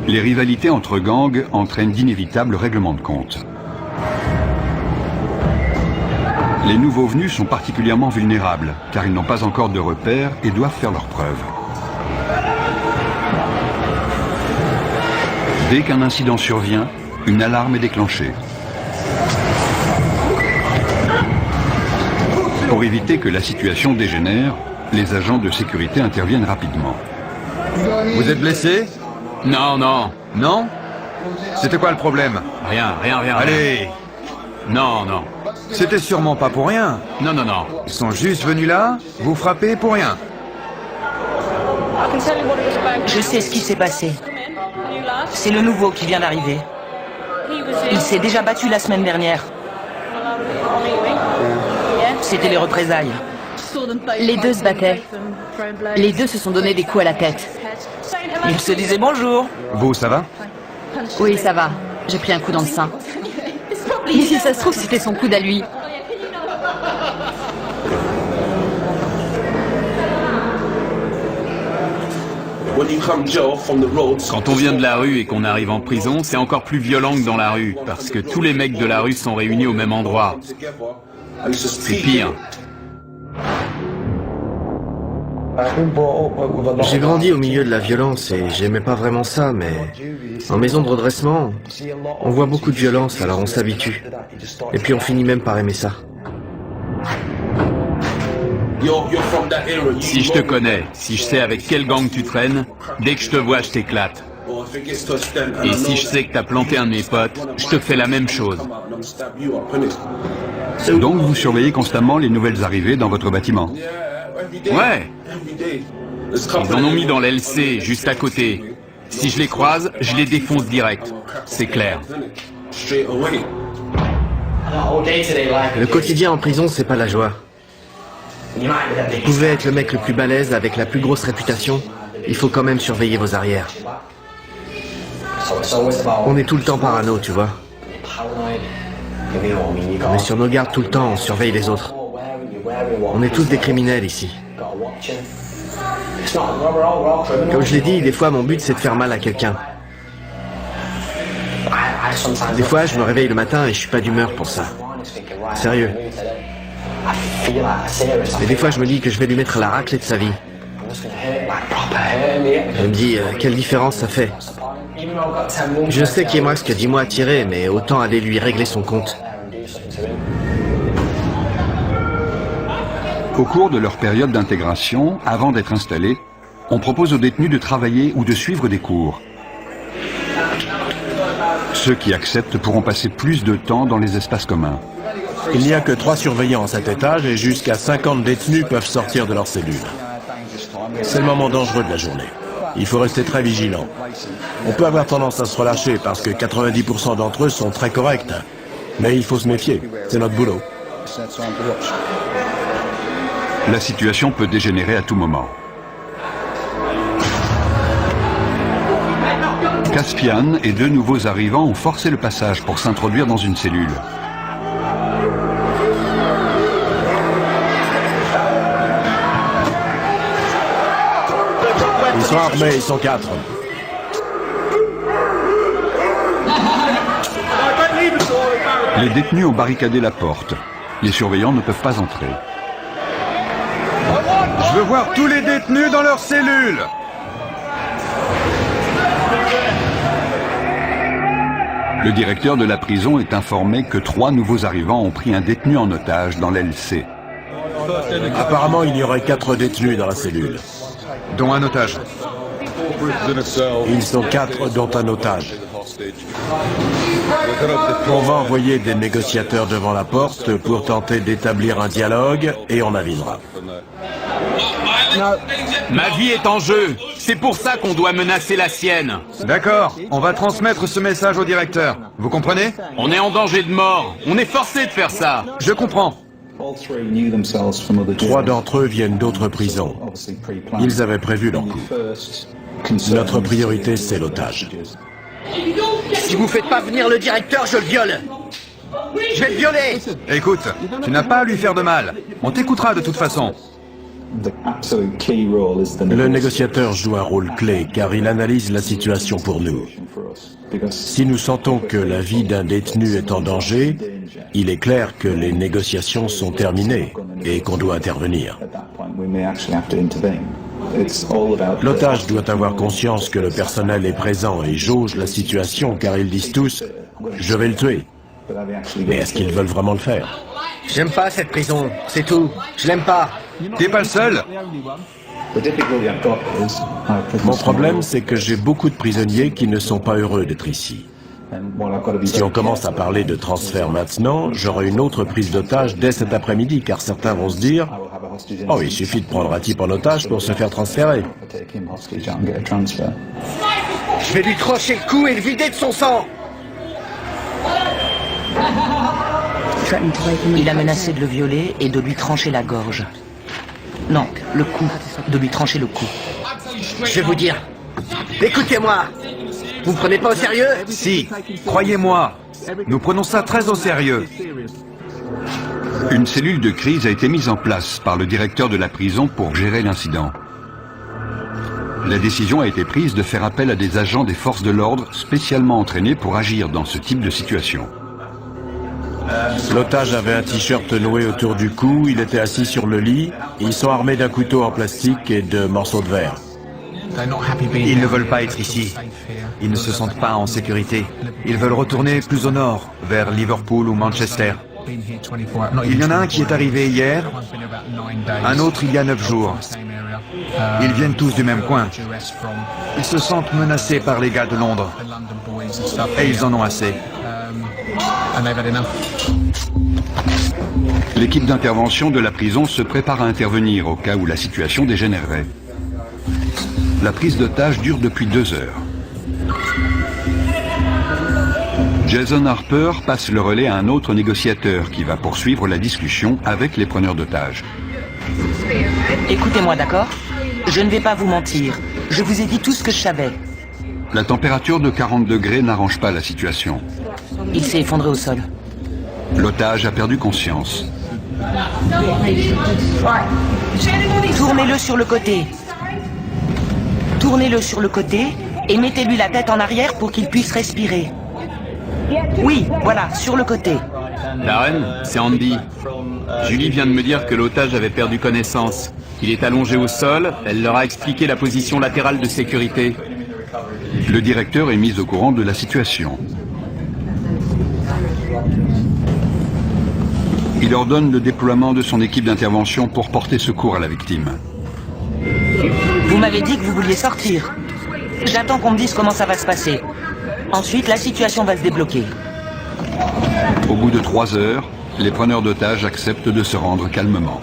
Les rivalités entre gangs entraînent d'inévitables règlements de compte. Les nouveaux venus sont particulièrement vulnérables, car ils n'ont pas encore de repères et doivent faire leurs preuves. Dès qu'un incident survient, une alarme est déclenchée. Pour éviter que la situation dégénère, les agents de sécurité interviennent rapidement. Vous êtes blessé? Non, non. Non? C'était quoi le problème? Rien. Allez! Non, non. C'était sûrement pas pour rien. Non. Ils sont juste venus là, vous frapper pour rien. Je sais ce qui s'est passé. C'est le nouveau qui vient d'arriver. Il s'est déjà battu la semaine dernière. C'était les représailles. Les deux se battaient. Les deux se sont donné des coups à la tête. Ils se disaient bonjour. Vous, ça va? Oui, ça va. J'ai pris un coup dans le sein. Et si ça se trouve, c'était son coude à lui. Quand on vient de la rue et qu'on arrive en prison, c'est encore plus violent que dans la rue, parce que tous les mecs de la rue sont réunis au même endroit. C'est pire. J'ai grandi au milieu de la violence et j'aimais pas vraiment ça, mais en maison de redressement, on voit beaucoup de violence, alors on s'habitue. Et puis on finit même par aimer ça. Si je te connais, si je sais avec quel gang tu traînes, dès que je te vois, je t'éclate. Et si je sais que t'as planté un de mes potes, je te fais la même chose. Donc vous surveillez constamment les nouvelles arrivées dans votre bâtiment. Ouais. Ils en ont mis dans l'LC, juste à côté. Si je les croise, je les défonce direct. C'est clair. Le quotidien en prison, c'est pas la joie. Vous pouvez être le mec le plus balèze avec la plus grosse réputation, il faut quand même surveiller vos arrières. On est tout le temps parano, tu vois. On est sur nos gardes tout le temps, on surveille les autres. On est tous des criminels ici. Comme je l'ai dit, des fois mon but c'est de faire mal à quelqu'un. Des fois je me réveille le matin et je suis pas d'humeur pour ça. Sérieux. Mais des fois je me dis que je vais lui mettre la raclée de sa vie. Je me dis, quelle différence ça fait. Je sais qu'il me reste que 10 mois à tirer, mais autant aller lui régler son compte. Au cours de leur période d'intégration, avant d'être installés, on propose aux détenus de travailler ou de suivre des cours. Ceux qui acceptent pourront passer plus de temps dans les espaces communs. Il n'y a que 3 surveillants à cet étage et jusqu'à 50 détenus peuvent sortir de leur cellule. C'est le moment dangereux de la journée. Il faut rester très vigilant. On peut avoir tendance à se relâcher parce que 90% d'entre eux sont très corrects. Mais il faut se méfier, c'est notre boulot. La situation peut dégénérer à tout moment. Caspian et 2 nouveaux arrivants ont forcé le passage pour s'introduire dans une cellule. Ils sont armés, ils sont 4. Les détenus ont barricadé la porte. Les surveillants ne peuvent pas entrer. Je veux voir tous les détenus dans leur cellule. Le directeur de la prison est informé que 3 nouveaux arrivants ont pris un détenu en otage dans l'LC. Apparemment, il y aurait 4 détenus dans la cellule. Dont un otage. Ils sont 4, dont un otage. On va envoyer des négociateurs devant la porte pour tenter d'établir un dialogue et on avisera. Ma vie est en jeu. C'est pour ça qu'on doit menacer la sienne. D'accord, on va transmettre ce message au directeur. Vous comprenez? On est en danger de mort. On est forcé de faire ça. Je comprends. 3 d'entre eux viennent d'autres prisons. Ils avaient prévu leur coup. Notre priorité, c'est l'otage. Si vous faites pas venir le directeur, je le viole. Je vais le violer. Écoute, tu n'as pas à lui faire de mal. On t'écoutera de toute façon. Le négociateur joue un rôle clé car il analyse la situation pour nous. Si nous sentons que la vie d'un détenu est en danger, il est clair que les négociations sont terminées et qu'on doit intervenir. L'otage doit avoir conscience que le personnel est présent et jauge la situation car ils disent tous « je vais le tuer ». Mais est-ce qu'ils veulent vraiment le faire? J'aime pas cette prison, c'est tout. Je l'aime pas. T'es pas le seul. Mon problème, c'est que j'ai beaucoup de prisonniers qui ne sont pas heureux d'être ici. Si on commence à parler de transfert maintenant, j'aurai une autre prise d'otage dès cet après-midi, car certains vont se dire « Oh, il suffit de prendre un type en otage pour se faire transférer. » Je vais lui trancher le cou et le vider de son sang. Il a menacé de le violer et de lui trancher la gorge. Non, le cou. De lui trancher le cou. Je vais vous dire. Écoutez-moi. Vous me prenez pas au sérieux? Si, croyez-moi, nous prenons ça très au sérieux. Une cellule de crise a été mise en place par le directeur de la prison pour gérer l'incident. La décision a été prise de faire appel à des agents des forces de l'ordre spécialement entraînés pour agir dans ce type de situation. L'otage avait un t-shirt noué autour du cou, il était assis sur le lit, ils sont armés d'un couteau en plastique et de morceaux de verre. Ils ne veulent pas être ici. Ils ne se sentent pas en sécurité. Ils veulent retourner plus au nord, vers Liverpool ou Manchester. Il y en a un qui est arrivé hier, un autre il y a 9 jours. Ils viennent tous du même coin. Ils se sentent menacés par les gars de Londres. Et ils en ont assez. L'équipe d'intervention de la prison se prépare à intervenir au cas où la situation dégénérerait. La prise d'otage dure depuis 2 heures. Jason Harper passe le relais à un autre négociateur qui va poursuivre la discussion avec les preneurs d'otages. Écoutez-moi, d'accord? Je ne vais pas vous mentir. Je vous ai dit tout ce que je savais. La température de 40 degrés n'arrange pas la situation. Il s'est effondré au sol. L'otage a perdu conscience. Tournez-le sur le côté. Tournez-le sur le côté et mettez-lui la tête en arrière pour qu'il puisse respirer. Oui, voilà, sur le côté. La reine, c'est Andy. Julie vient de me dire que l'otage avait perdu connaissance. Il est allongé au sol, elle leur a expliqué la position latérale de sécurité. Le directeur est mis au courant de la situation. Il ordonne le déploiement de son équipe d'intervention pour porter secours à la victime. Vous m'avez dit que vous vouliez sortir. J'attends qu'on me dise comment ça va se passer. Ensuite, la situation va se débloquer. Au bout de 3 heures, les preneurs d'otages acceptent de se rendre calmement.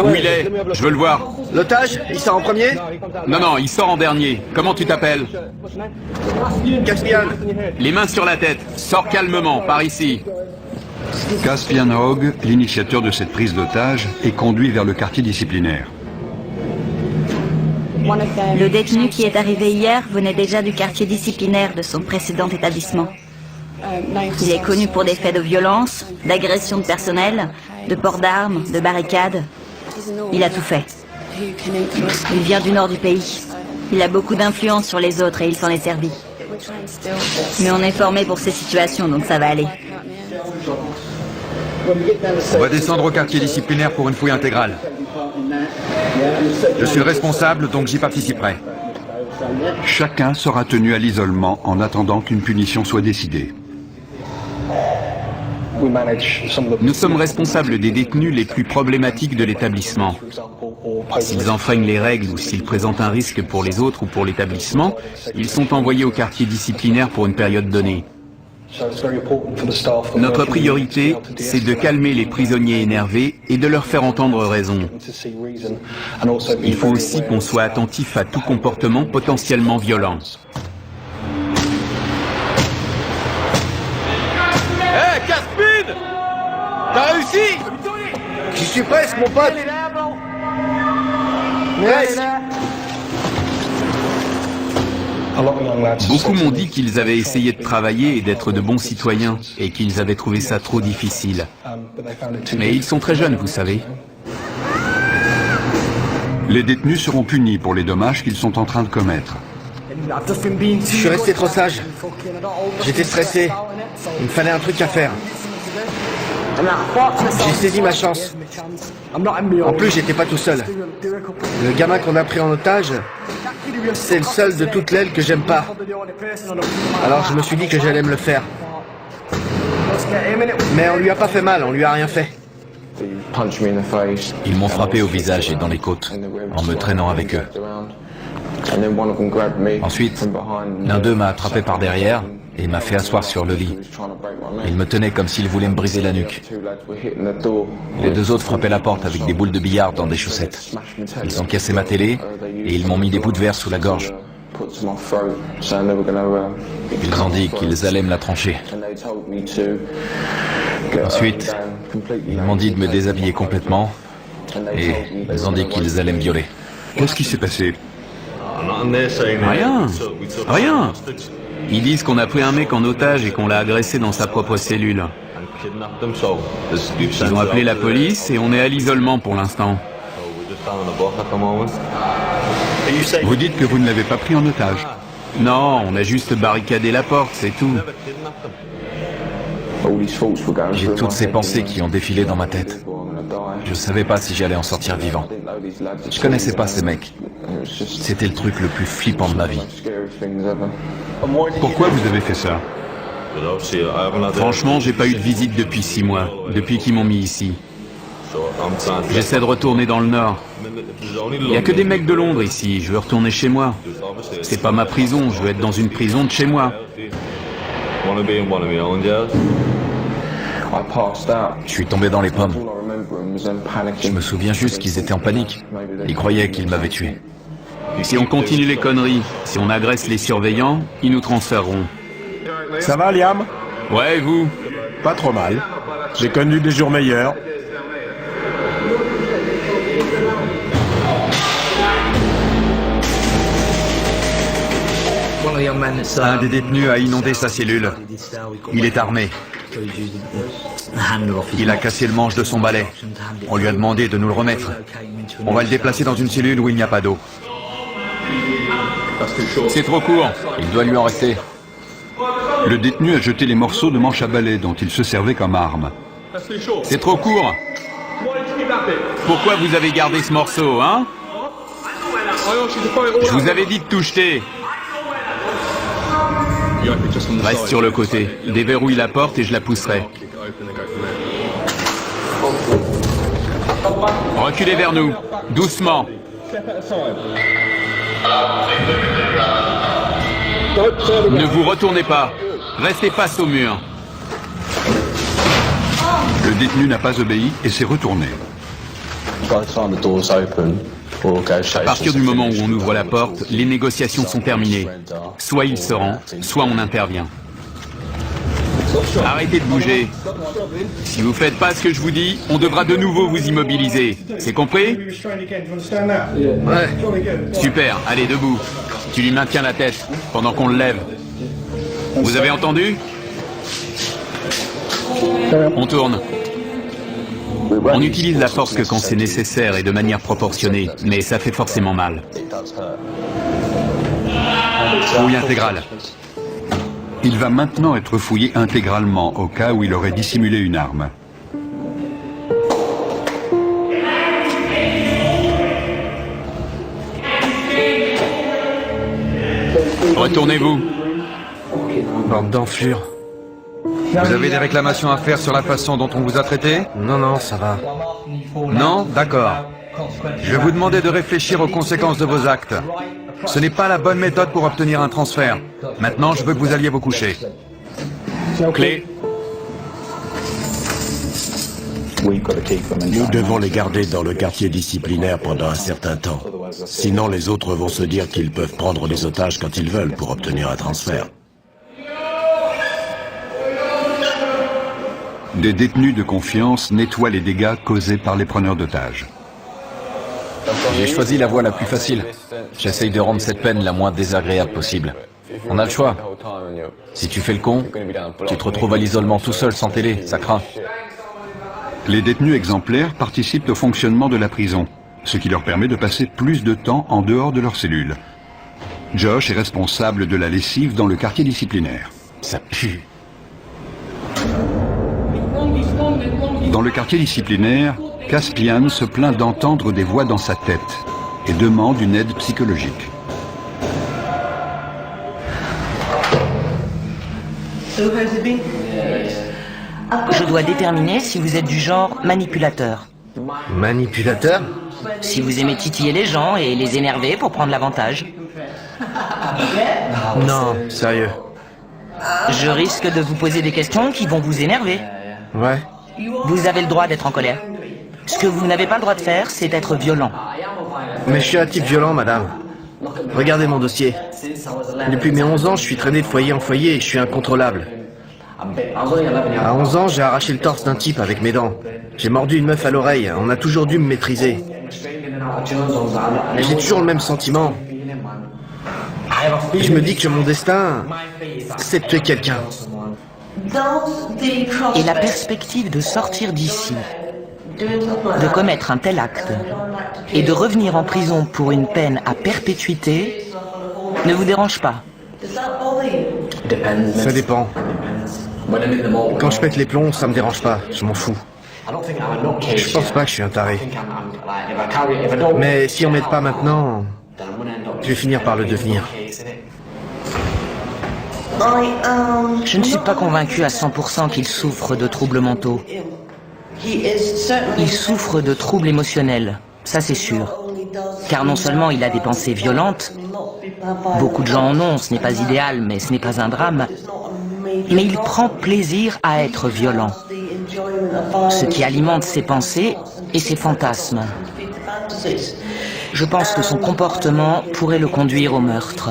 Où il est? Je veux le voir. L'otage, il sort en premier? Non, il sort en dernier. Comment tu t'appelles? Caspian. Les mains sur la tête. Sors calmement, par ici. Caspian Hogg, l'initiateur de cette prise d'otage, est conduit vers le quartier disciplinaire. Le détenu qui est arrivé hier venait déjà du quartier disciplinaire de son précédent établissement. Il est connu pour des faits de violence, d'agression de personnel, de port d'armes, de barricades. Il a tout fait. Il vient du nord du pays. Il a beaucoup d'influence sur les autres et il s'en est servi. Mais on est formé pour ces situations, donc ça va aller. On va descendre au quartier disciplinaire pour une fouille intégrale. Je suis le responsable, donc j'y participerai. Chacun sera tenu à l'isolement en attendant qu'une punition soit décidée. Nous sommes responsables des détenus les plus problématiques de l'établissement. S'ils enfreignent les règles ou s'ils présentent un risque pour les autres ou pour l'établissement, ils sont envoyés au quartier disciplinaire pour une période donnée. Notre priorité, c'est de calmer les prisonniers énervés et de leur faire entendre raison. Il faut aussi qu'on soit attentif à tout comportement potentiellement violent. Hé, Caspin! T'as réussi? J'y suis presque, mon pote! Presque! Beaucoup m'ont dit qu'ils avaient essayé de travailler et d'être de bons citoyens, et qu'ils avaient trouvé ça trop difficile. Mais ils sont très jeunes, vous savez. Les détenus seront punis pour les dommages qu'ils sont en train de commettre. Je suis resté trop sage. J'étais stressé. Il me fallait un truc à faire. J'ai saisi ma chance. En plus, j'étais pas tout seul. Le gamin qu'on a pris en otage, c'est le seul de toute l'aile que j'aime pas. Alors je me suis dit que j'allais me le faire. Mais on lui a pas fait mal, on lui a rien fait. Ils m'ont frappé au visage et dans les côtes, en me traînant avec eux. Ensuite, l'un d'eux m'a attrapé par derrière et m'a fait asseoir sur le lit. Il me tenait comme s'il voulait me briser la nuque. Les deux autres frappaient la porte avec des boules de billard dans des chaussettes. Ils ont cassé ma télé et ils m'ont mis des bouts de verre sous la gorge. Ils ont dit qu'ils allaient me la trancher. Ensuite, ils m'ont dit de me déshabiller complètement et ils ont dit qu'ils allaient me violer. Qu'est-ce qui s'est passé? Rien. Ils disent qu'on a pris un mec en otage et qu'on l'a agressé dans sa propre cellule. Ils ont appelé la police et on est à l'isolement pour l'instant. Vous dites que vous ne l'avez pas pris en otage? Non, on a juste barricadé la porte, c'est tout. J'ai toutes ces pensées qui ont défilé dans ma tête. Je savais pas si j'allais en sortir vivant. Je connaissais pas ces mecs. C'était le truc le plus flippant de ma vie. Pourquoi vous avez fait ça? Franchement, j'ai pas eu de visite depuis 6 mois, depuis qu'ils m'ont mis ici. J'essaie de retourner dans le Nord. Il y a que des mecs de Londres ici, je veux retourner chez moi. C'est pas ma prison, je veux être dans une prison de chez moi. Je suis tombé dans les pommes. Je me souviens juste qu'ils étaient en panique. Ils croyaient qu'ils m'avaient tué. Si on continue les conneries, si on agresse les surveillants, ils nous transféreront. Ça va, Liam? Ouais, et vous? Pas trop mal. J'ai connu des jours meilleurs. Un des détenus a inondé sa cellule. Il est armé. Il a cassé le manche de son balai. On lui a demandé de nous le remettre. On va le déplacer dans une cellule où il n'y a pas d'eau. C'est trop court. Il doit lui en rester. Le détenu a jeté les morceaux de manche à balai dont il se servait comme arme. C'est trop court. Pourquoi vous avez gardé ce morceau, hein? Je vous avais dit de tout jeter. Reste sur le côté. Déverrouille la porte et je la pousserai. Reculez vers nous. Doucement. Ne vous retournez pas. Restez face au mur. Le détenu n'a pas obéi et s'est retourné. À partir du moment où on ouvre la porte, les négociations sont terminées. Soit il se rend, soit on intervient. Arrêtez de bouger. Si vous faites pas ce que je vous dis, on devra de nouveau vous immobiliser. C'est compris? Ouais. Super, allez, debout. Tu lui maintiens la tête pendant qu'on le lève. Vous avez entendu? On tourne. On utilise la force que quand c'est nécessaire et de manière proportionnée, mais ça fait forcément mal. Fouille intégrale. Il va maintenant être fouillé intégralement au cas où il aurait dissimulé une arme. Retournez-vous. Bande d'enflure. Vous avez des réclamations à faire sur la façon dont on vous a traité? Non, ça va. Non? D'accord. Je vais vous demander de réfléchir aux conséquences de vos actes. Ce n'est pas la bonne méthode pour obtenir un transfert. Maintenant, je veux que vous alliez vous coucher. Clé. Nous devons les garder dans le quartier disciplinaire pendant un certain temps. Sinon, les autres vont se dire qu'ils peuvent prendre des otages quand ils veulent pour obtenir un transfert. Des détenus de confiance nettoient les dégâts causés par les preneurs d'otages. J'ai choisi la voie la plus facile. J'essaye de rendre cette peine la moins désagréable possible. On a le choix. Si tu fais le con, tu te retrouves à l'isolement tout seul sans télé, ça craint. Les détenus exemplaires participent au fonctionnement de la prison. ce qui leur permet de passer plus de temps en dehors de leur cellule. Josh est responsable de la lessive dans le quartier disciplinaire. Ça pue. Dans le quartier disciplinaire, Caspian se plaint d'entendre des voix dans sa tête et demande une aide psychologique. Je dois déterminer si vous êtes du genre manipulateur. Manipulateur? Si vous aimez titiller les gens et les énerver pour prendre l'avantage. Non, sérieux. Je risque de vous poser des questions qui vont vous énerver. Ouais. Vous avez le droit d'être en colère. Ce que vous n'avez pas le droit de faire, c'est être violent. Mais je suis un type violent, madame. Regardez mon dossier. Depuis mes 11 ans, je suis traîné de foyer en foyer et je suis incontrôlable. À 11 ans, j'ai arraché le torse d'un type avec mes dents. J'ai mordu une meuf à l'oreille. On a toujours dû me maîtriser. J'ai toujours le même sentiment. Je me dis que mon destin, c'est de tuer quelqu'un. Et la perspective de sortir d'ici, de commettre un tel acte, et de revenir en prison pour une peine à perpétuité, ne vous dérange pas? Ça dépend. Quand je pète les plombs, ça me dérange pas. Je m'en fous. Je pense pas que je suis un taré. Mais si on m'aide pas maintenant, je vais finir par le devenir. Je ne suis pas convaincu à 100% qu'il souffre de troubles mentaux. Il souffre de troubles émotionnels, ça c'est sûr. Car non seulement il a des pensées violentes, beaucoup de gens en ont, ce n'est pas idéal, mais ce n'est pas un drame, mais il prend plaisir à être violent, ce qui alimente ses pensées et ses fantasmes. Je pense que son comportement pourrait le conduire au meurtre.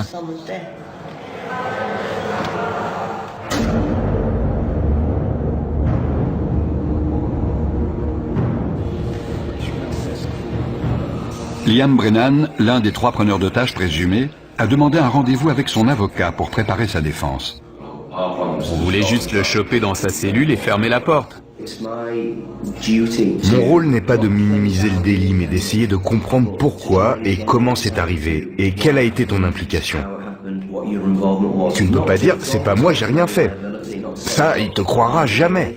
Liam Brennan, l'un des 3 preneurs d'otages présumés, a demandé un rendez-vous avec son avocat pour préparer sa défense. Vous voulez juste le choper dans sa cellule et fermer la porte. Mon rôle n'est pas de minimiser le délit, mais d'essayer de comprendre pourquoi et comment c'est arrivé, et quelle a été ton implication. Tu ne peux pas dire, c'est pas moi, j'ai rien fait. Ça, il te croira jamais.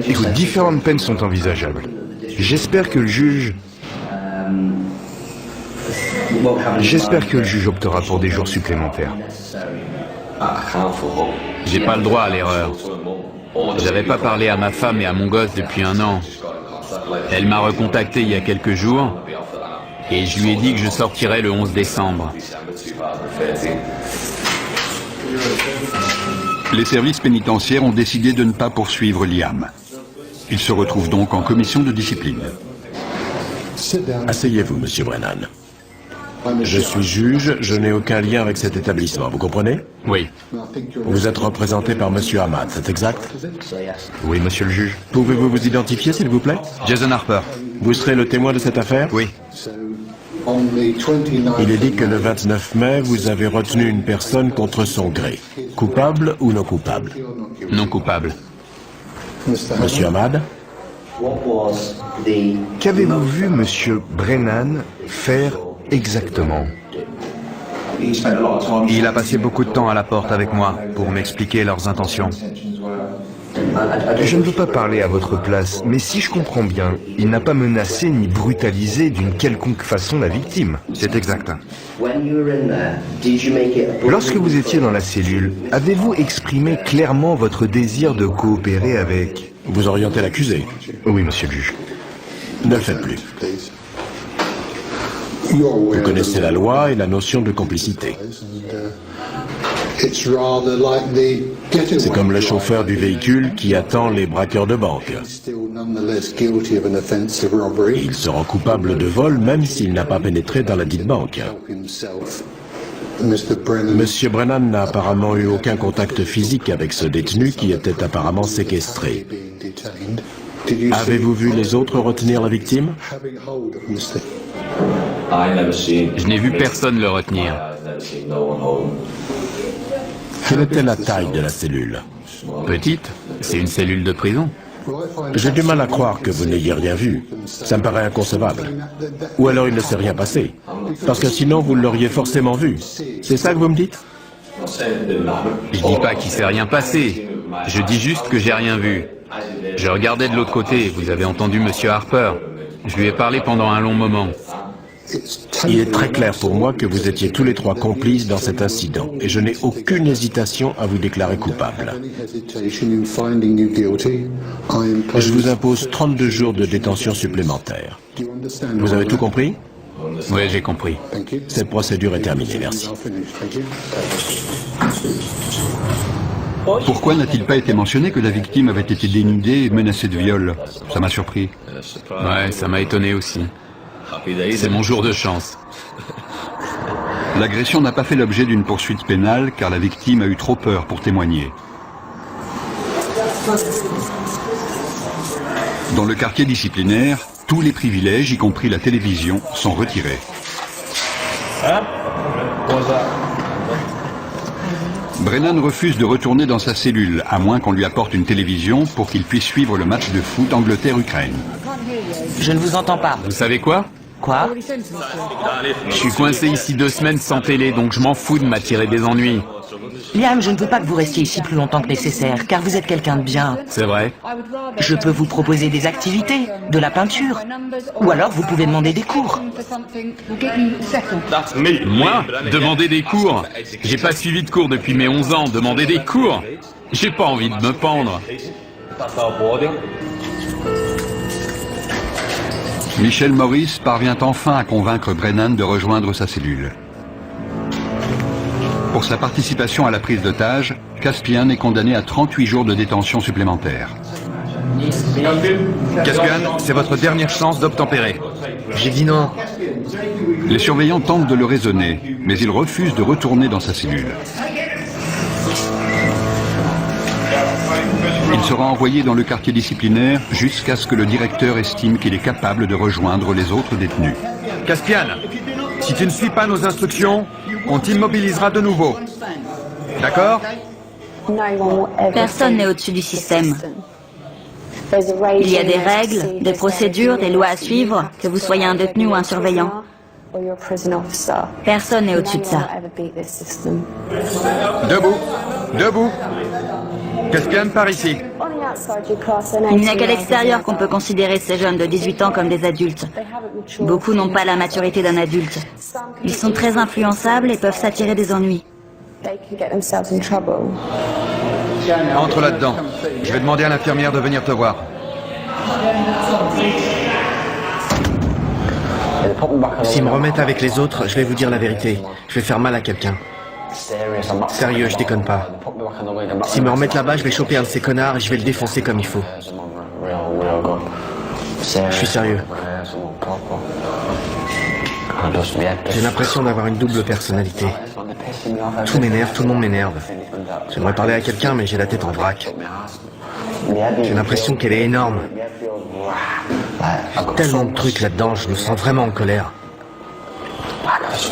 Écoute, différentes peines sont envisageables. J'espère que le juge optera pour des jours supplémentaires. J'ai pas le droit à l'erreur. J'avais pas parlé à ma femme et à mon gosse depuis 1 an. Elle m'a recontacté il y a quelques jours et je lui ai dit que je sortirais le 11 décembre. Les services pénitentiaires ont décidé de ne pas poursuivre Liam. Il se retrouve donc en commission de discipline. Asseyez-vous, monsieur Brennan. Je suis juge, je n'ai aucun lien avec cet établissement, vous comprenez? Oui. Vous êtes représenté par monsieur Ahmad, c'est exact? Oui, monsieur le juge. Pouvez-vous vous identifier, s'il vous plaît? Jason Harper. Vous serez le témoin de cette affaire? Oui. Il est dit que le 29 mai, vous avez retenu une personne contre son gré. Coupable ou non coupable? Non coupable. Monsieur Ahmad? Qu'avez-vous vu monsieur Brennan faire exactement? Il a passé beaucoup de temps à la porte avec moi pour m'expliquer leurs intentions. Je ne veux pas parler à votre place, mais si je comprends bien, il n'a pas menacé ni brutalisé d'une quelconque façon la victime. C'est exact. Lorsque vous étiez dans la cellule, avez-vous exprimé clairement votre désir de coopérer avec... Vous orientez l'accusé? Oui, monsieur le juge. Ne le faites plus. Vous connaissez la loi et la notion de complicité. C'est comme le chauffeur du véhicule qui attend les braqueurs de banque. Il se rend coupable de vol même s'il n'a pas pénétré dans la dite banque. Monsieur Brennan n'a apparemment eu aucun contact physique avec ce détenu qui était apparemment séquestré. Avez-vous vu les autres retenir la victime? Je n'ai vu personne le retenir. Quelle était la taille de la cellule? Petite, c'est une cellule de prison. J'ai du mal à croire que vous n'ayez rien vu. Ça me paraît inconcevable. Ou alors il ne s'est rien passé. Parce que sinon, vous l'auriez forcément vu. C'est ça que vous me dites? Je dis pas qu'il s'est rien passé. Je dis juste que j'ai rien vu. Je regardais de l'autre côté. Vous avez entendu Monsieur Harper. Je lui ai parlé pendant un long moment. Il est très clair pour moi que vous étiez tous les trois complices dans cet incident, et je n'ai aucune hésitation à vous déclarer coupable. Je vous impose 32 jours de détention supplémentaire. Vous avez tout compris? Oui, j'ai compris. Cette procédure est terminée, merci. Pourquoi n'a-t-il pas été mentionné que la victime avait été dénudée et menacée de viol? Ça m'a surpris. Ouais, ça m'a étonné aussi. C'est mon jour de chance. L'agression n'a pas fait l'objet d'une poursuite pénale car la victime a eu trop peur pour témoigner. Dans le quartier disciplinaire, tous les privilèges, y compris la télévision, sont retirés. Brennan refuse de retourner dans sa cellule, à moins qu'on lui apporte une télévision pour qu'il puisse suivre le match de foot Angleterre-Ukraine. Je ne vous entends pas. Vous savez quoi? Quoi? Je suis coincé ici 2 semaines sans télé, donc je m'en fous de m'attirer des ennuis. Liam, je ne veux pas que vous restiez ici plus longtemps que nécessaire, car vous êtes quelqu'un de bien. C'est vrai. Je peux vous proposer des activités, de la peinture, ou alors vous pouvez demander des cours. Moi? Demander des cours? J'ai pas suivi de cours depuis mes 11 ans, demander des cours? J'ai pas envie de me pendre. Michel Morris parvient enfin à convaincre Brennan de rejoindre sa cellule. Pour sa participation à la prise d'otage, Caspian est condamné à 38 jours de détention supplémentaire. Caspian, c'est votre dernière chance d'obtempérer. J'ai dit non. Les surveillants tentent de le raisonner, mais il refuse de retourner dans sa cellule. Il sera envoyé dans le quartier disciplinaire jusqu'à ce que le directeur estime qu'il est capable de rejoindre les autres détenus. Caspian, si tu ne suis pas nos instructions, on t'immobilisera de nouveau. D'accord? Personne n'est au-dessus du système. Il y a des règles, des procédures, des lois à suivre, que vous soyez un détenu ou un surveillant. Personne n'est au-dessus de ça. Debout. Debout. Caspian, par ici. Il n'y a qu'à l'extérieur qu'on peut considérer ces jeunes de 18 ans comme des adultes. Beaucoup n'ont pas la maturité d'un adulte. Ils sont très influençables et peuvent s'attirer des ennuis. Entre là-dedans. Je vais demander à l'infirmière de venir te voir. S'ils me remettent avec les autres, je vais vous dire la vérité. Je vais faire mal à quelqu'un. Sérieux, je déconne pas. S'ils me remettent là-bas, je vais choper un de ces connards et je vais le défoncer comme il faut. Je suis sérieux. J'ai l'impression d'avoir une double personnalité. Tout m'énerve, tout le monde m'énerve. J'aimerais parler à quelqu'un, mais j'ai la tête en vrac. J'ai l'impression qu'elle est énorme. Tellement de trucs là-dedans, je me sens vraiment en colère.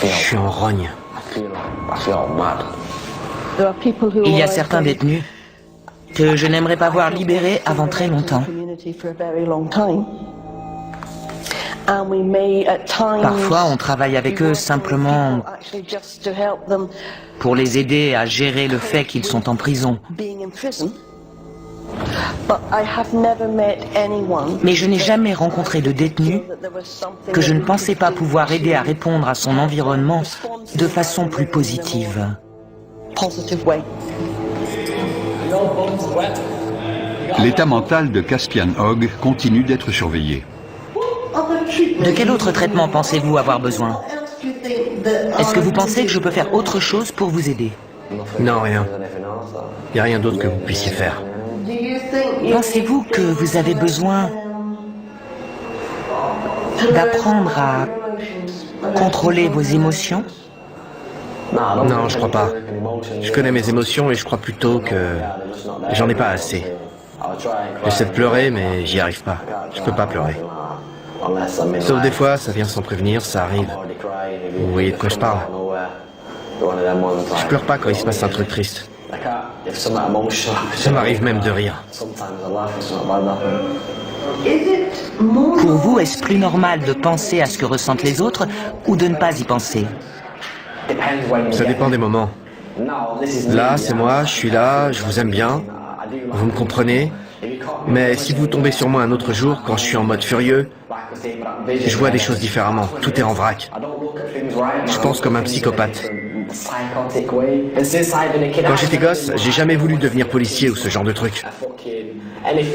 Je suis en rogne. Il y a certains détenus que je n'aimerais pas voir libérés avant très longtemps. Parfois, on travaille avec eux simplement pour les aider à gérer le fait qu'ils sont en prison. Mais je n'ai jamais rencontré de détenu que je ne pensais pas pouvoir aider à répondre à son environnement de façon plus positive. L'état mental de Caspian Hogg continue d'être surveillé. De quel autre traitement pensez-vous avoir besoin? Est-ce que vous pensez que je peux faire autre chose pour vous aider? Non, rien. Il n'y a rien d'autre que vous puissiez faire. Pensez-vous que vous avez besoin d'apprendre à contrôler vos émotions? Non, je crois pas. Je connais mes émotions et je crois plutôt que j'en ai pas assez. J'essaie de pleurer, mais j'y arrive pas. Je peux pas pleurer. Sauf des fois, ça vient sans prévenir, ça arrive. Vous voyez de quoi je parle? Je pleure pas quand il se passe un truc triste. Ça m'arrive même de rire. Pour vous, est-ce plus normal de penser à ce que ressentent les autres ou de ne pas y penser? Ça dépend des moments. Là, c'est moi, je suis là, je vous aime bien, vous me comprenez. Mais si vous tombez sur moi un autre jour, quand je suis en mode furieux, je vois des choses différemment, tout est en vrac. Je pense comme un psychopathe. Quand j'étais gosse, j'ai jamais voulu devenir policier ou ce genre de truc.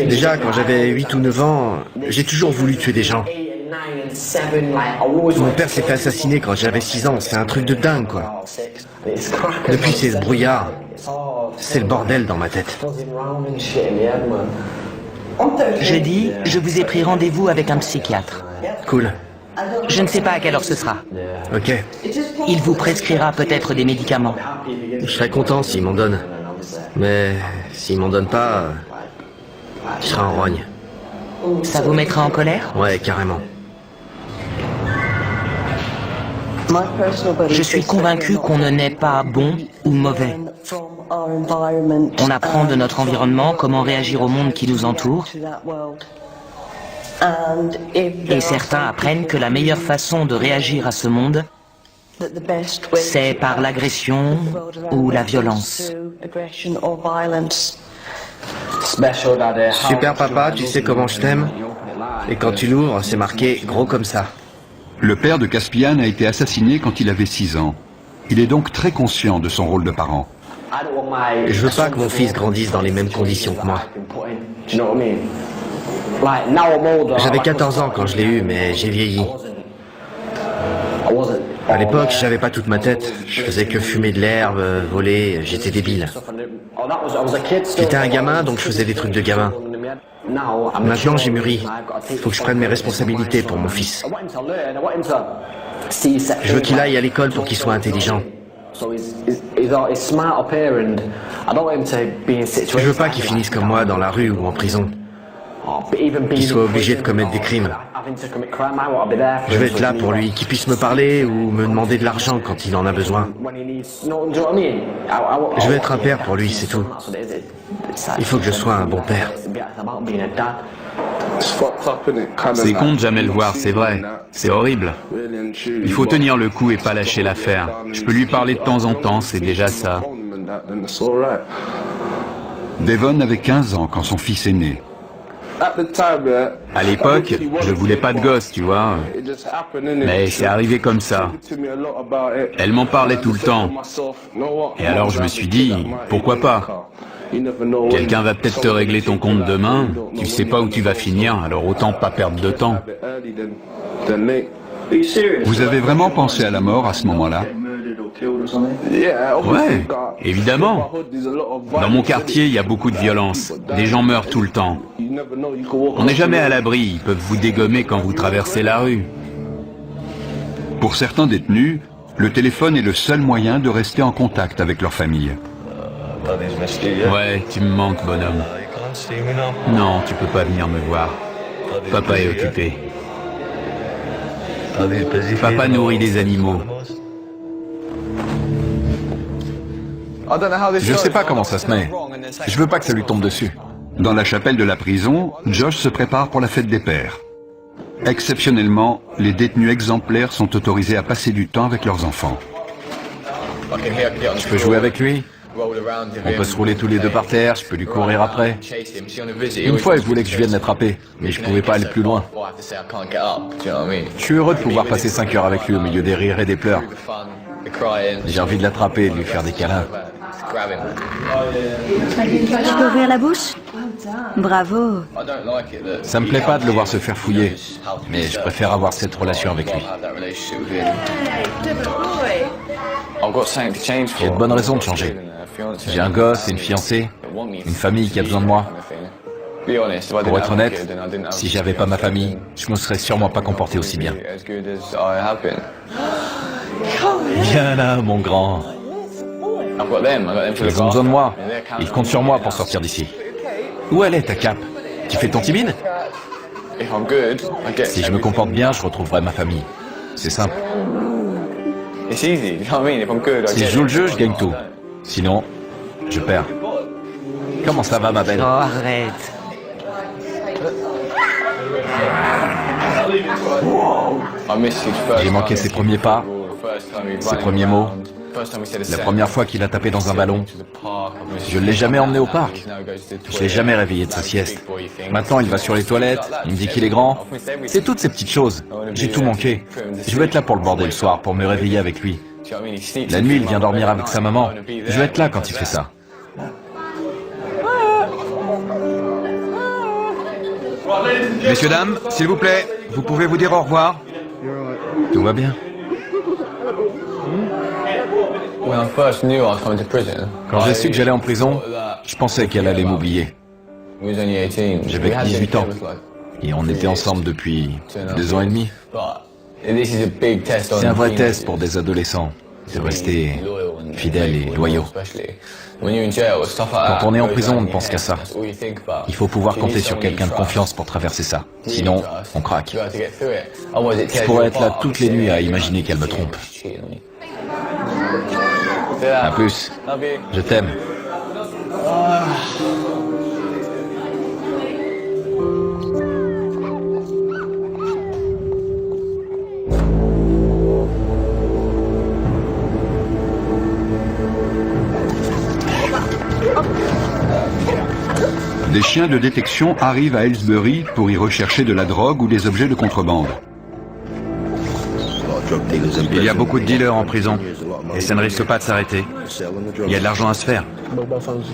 Déjà, quand j'avais 8 ou 9 ans, j'ai toujours voulu tuer des gens. Mon père s'est fait assassiner quand j'avais 6 ans, c'est un truc de dingue, quoi. Depuis, c'est ce brouillard. C'est le bordel dans ma tête. Jeudi, je vous ai pris rendez-vous avec un psychiatre. Cool. Je ne sais pas à quelle heure ce sera. Ok. Il vous prescrira peut-être des médicaments. Je serais content s'il m'en donne. Mais s'il m'en donne pas, je serai en rogne. Ça vous mettra en colère? Ouais, carrément. Je suis convaincu qu'on ne naît pas bon ou mauvais. On apprend de notre environnement comment réagir au monde qui nous entoure. Et certains apprennent que la meilleure façon de réagir à ce monde, c'est par l'agression ou la violence. Super papa, tu sais comment je t'aime? Et quand tu l'ouvres, c'est marqué gros comme ça. Le père de Caspian a été assassiné quand il avait 6 ans. Il est donc très conscient de son rôle de parent. Je veux pas que mon fils grandisse dans les mêmes conditions que moi. J'avais 14 ans quand je l'ai eu, mais j'ai vieilli. À l'époque, j'avais pas toute ma tête. Je faisais que fumer de l'herbe, voler, j'étais débile. J'étais un gamin, donc je faisais des trucs de gamin. Maintenant, j'ai mûri. Faut que je prenne mes responsabilités pour mon fils. Je veux qu'il aille à l'école pour qu'il soit intelligent. Je veux pas qu'il finisse comme moi dans la rue ou en prison. Qu'il soit obligé de commettre des crimes. Je vais être là pour lui, qu'il puisse me parler ou me demander de l'argent quand il en a besoin. Je vais être un père pour lui, c'est tout. Il faut que je sois un bon père. C'est con de jamais le voir, c'est vrai. C'est horrible. Il faut tenir le coup et pas lâcher l'affaire. Je peux lui parler de temps en temps, c'est déjà ça. Devon avait 15 ans quand son fils est né. À l'époque, je voulais pas de gosse, tu vois. Mais c'est arrivé comme ça. Elle m'en parlait tout le temps. Et alors je me suis dit, pourquoi pas? Quelqu'un va peut-être te régler ton compte demain. Tu sais pas où tu vas finir, alors autant pas perdre de temps. Vous avez vraiment pensé à la mort à ce moment-là? Ouais, évidemment. Dans mon quartier, il y a beaucoup de violence. Des gens meurent tout le temps. On n'est jamais à l'abri, ils peuvent vous dégommer quand vous traversez la rue. Pour certains détenus, le téléphone est le seul moyen de rester en contact avec leur famille. Ouais, tu me manques, bonhomme. Non, tu peux pas venir me voir. Papa est occupé. Papa nourrit des animaux. Je sais pas comment ça se met. Je veux pas que ça lui tombe dessus. Dans la chapelle de la prison, Josh se prépare pour la fête des pères. Exceptionnellement, les détenus exemplaires sont autorisés à passer du temps avec leurs enfants. Je peux jouer avec lui? On peut se rouler tous les deux par terre, je peux lui courir après. Une fois, il voulait que je vienne l'attraper, mais je pouvais pas aller plus loin. Je suis heureux de pouvoir passer 5 heures avec lui au milieu des rires et des pleurs. J'ai envie de l'attraper et de lui faire des câlins. Tu peux ouvrir la bouche? Bravo. Ça me plaît pas de le voir se faire fouiller, mais je préfère avoir cette relation avec lui. J'ai de bonnes raisons de changer. J'ai un gosse et une fiancée, une famille qui a besoin de moi. Pour être honnête, si j'avais pas ma famille, je me serais sûrement pas comporté aussi bien. Viens là, mon grand. Ils ont besoin de moi. Ils comptent sur moi pour sortir d'ici. Où elle est, ta cape? Tu fais ton timide? Si je me comporte bien, je retrouverai ma famille. C'est simple. Si je joue le jeu, je gagne tout. Sinon, Je perds. Comment ça va, ma belle? Oh, arrête. J'ai manqué ses premiers pas, ses premiers mots. La première fois qu'il a tapé dans un ballon. Je ne l'ai jamais emmené au parc. Je l'ai jamais réveillé de sa sieste. Maintenant, il va sur les toilettes, il me dit qu'il est grand. C'est toutes ces petites choses. J'ai tout manqué. Je veux être là pour le border le soir, pour me réveiller avec lui. La nuit, il vient dormir avec sa maman. Je veux être là quand il fait ça. Messieurs, dames, s'il vous plaît, vous pouvez vous dire au revoir? Tout va bien. Quand j'ai su que j'allais en prison, je pensais qu'elle allait m'oublier. J'avais 18 ans. Et on était ensemble depuis 2 ans et demi. C'est un vrai test pour des adolescents, de rester fidèles et loyaux. Quand on est en prison, on ne pense qu'à ça. Il faut pouvoir compter sur quelqu'un de confiance pour traverser ça. Sinon, on craque. Je pourrais être là toutes les nuits à imaginer qu'elle me trompe. À plus. Je t'aime. Des chiens de détection arrivent à Aylesbury pour y rechercher de la drogue ou des objets de contrebande. Il y a beaucoup de dealers en prison, et ça ne risque pas de s'arrêter. Il y a de l'argent à se faire.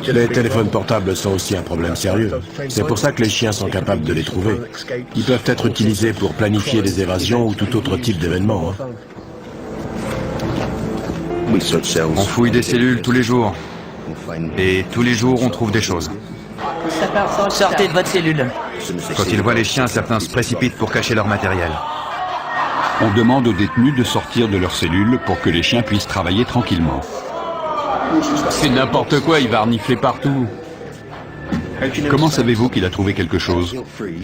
Les téléphones portables sont aussi un problème sérieux. C'est pour ça que les chiens sont capables de les trouver. Ils peuvent être utilisés pour planifier des évasions ou tout autre type d'événement. On fouille des cellules tous les jours. Et tous les jours, on trouve des choses. Sortez de votre cellule. Quand ils voient les chiens, certains se précipitent pour cacher leur matériel. On demande aux détenus de sortir de leur cellule pour que les chiens puissent travailler tranquillement. C'est n'importe quoi, il va renifler partout. Comment savez-vous qu'il a trouvé quelque chose?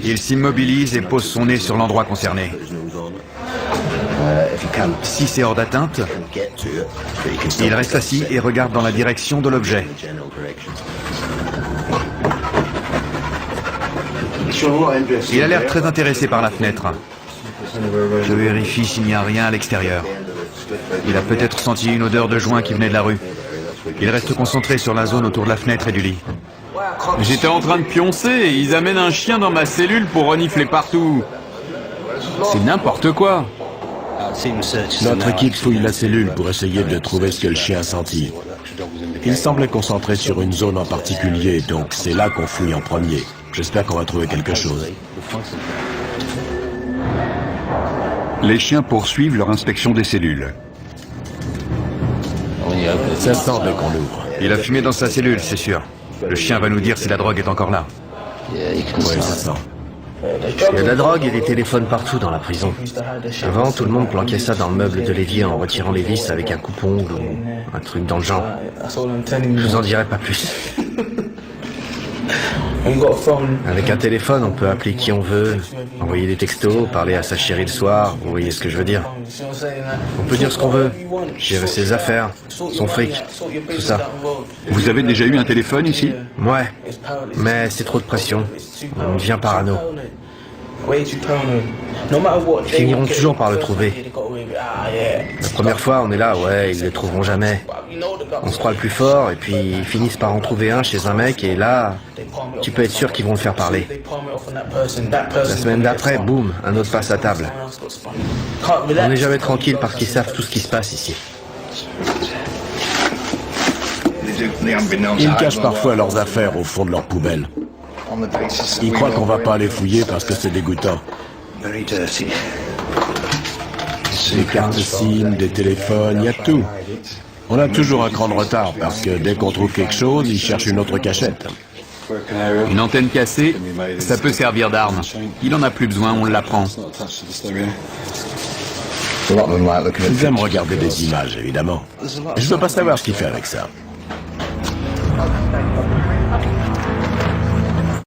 Il s'immobilise et pose son nez sur l'endroit concerné. Si c'est hors d'atteinte, il reste assis et regarde dans la direction de l'objet. Il a l'air très intéressé par la fenêtre. Je vérifie s'il n'y a rien à l'extérieur. Il a peut-être senti une odeur de joint qui venait de la rue. Il reste concentré sur la zone autour de la fenêtre et du lit. J'étais en train de pioncer et ils amènent un chien dans ma cellule pour renifler partout. C'est n'importe quoi. Notre équipe fouille la cellule pour essayer de trouver ce que le chien a senti. Il semblait concentré sur une zone en particulier, donc c'est là qu'on fouille en premier. J'espère qu'on va trouver quelque chose. Les chiens poursuivent leur inspection des cellules. Ça sent dès qu'on l'ouvre. Il a fumé dans sa cellule, c'est sûr. Le chien va nous dire si la drogue est encore là. Oui, ça sent. Il y a de la drogue et des téléphones partout dans la prison. Avant, tout le monde planquait ça dans le meuble de l'évier en retirant les vis avec un coupe-ongle ou un truc dans le genre. Je vous en dirai pas plus. Avec un téléphone, on peut appeler qui on veut, envoyer des textos, parler à sa chérie le soir, vous voyez ce que je veux dire. On peut dire ce qu'on veut, gérer ses affaires, son fric, tout ça. Vous avez déjà eu un téléphone ici? Ouais, mais c'est trop de pression. On devient parano. Ils finiront toujours par le trouver. La première fois, on est là, ouais, ils le trouveront jamais. On se croit le plus fort, et puis ils finissent par en trouver un chez un mec, et là, tu peux être sûr qu'ils vont le faire parler. La semaine d'après, boum, un autre passe à table. On n'est jamais tranquille parce qu'ils savent tout ce qui se passe ici. Ils cachent parfois leurs affaires au fond de leur poubelle. Ils croient qu'on va pas les fouiller parce que c'est dégoûtant. Des cartes SIM, des téléphones, il y a tout. On a toujours un cran de retard parce que dès qu'on trouve quelque chose, ils cherchent une autre cachette. Une antenne cassée, ça peut servir d'arme. Il en a plus besoin, on l'apprend. Ils aiment regarder des images, évidemment. Je veux pas savoir ce qu'il fait avec ça.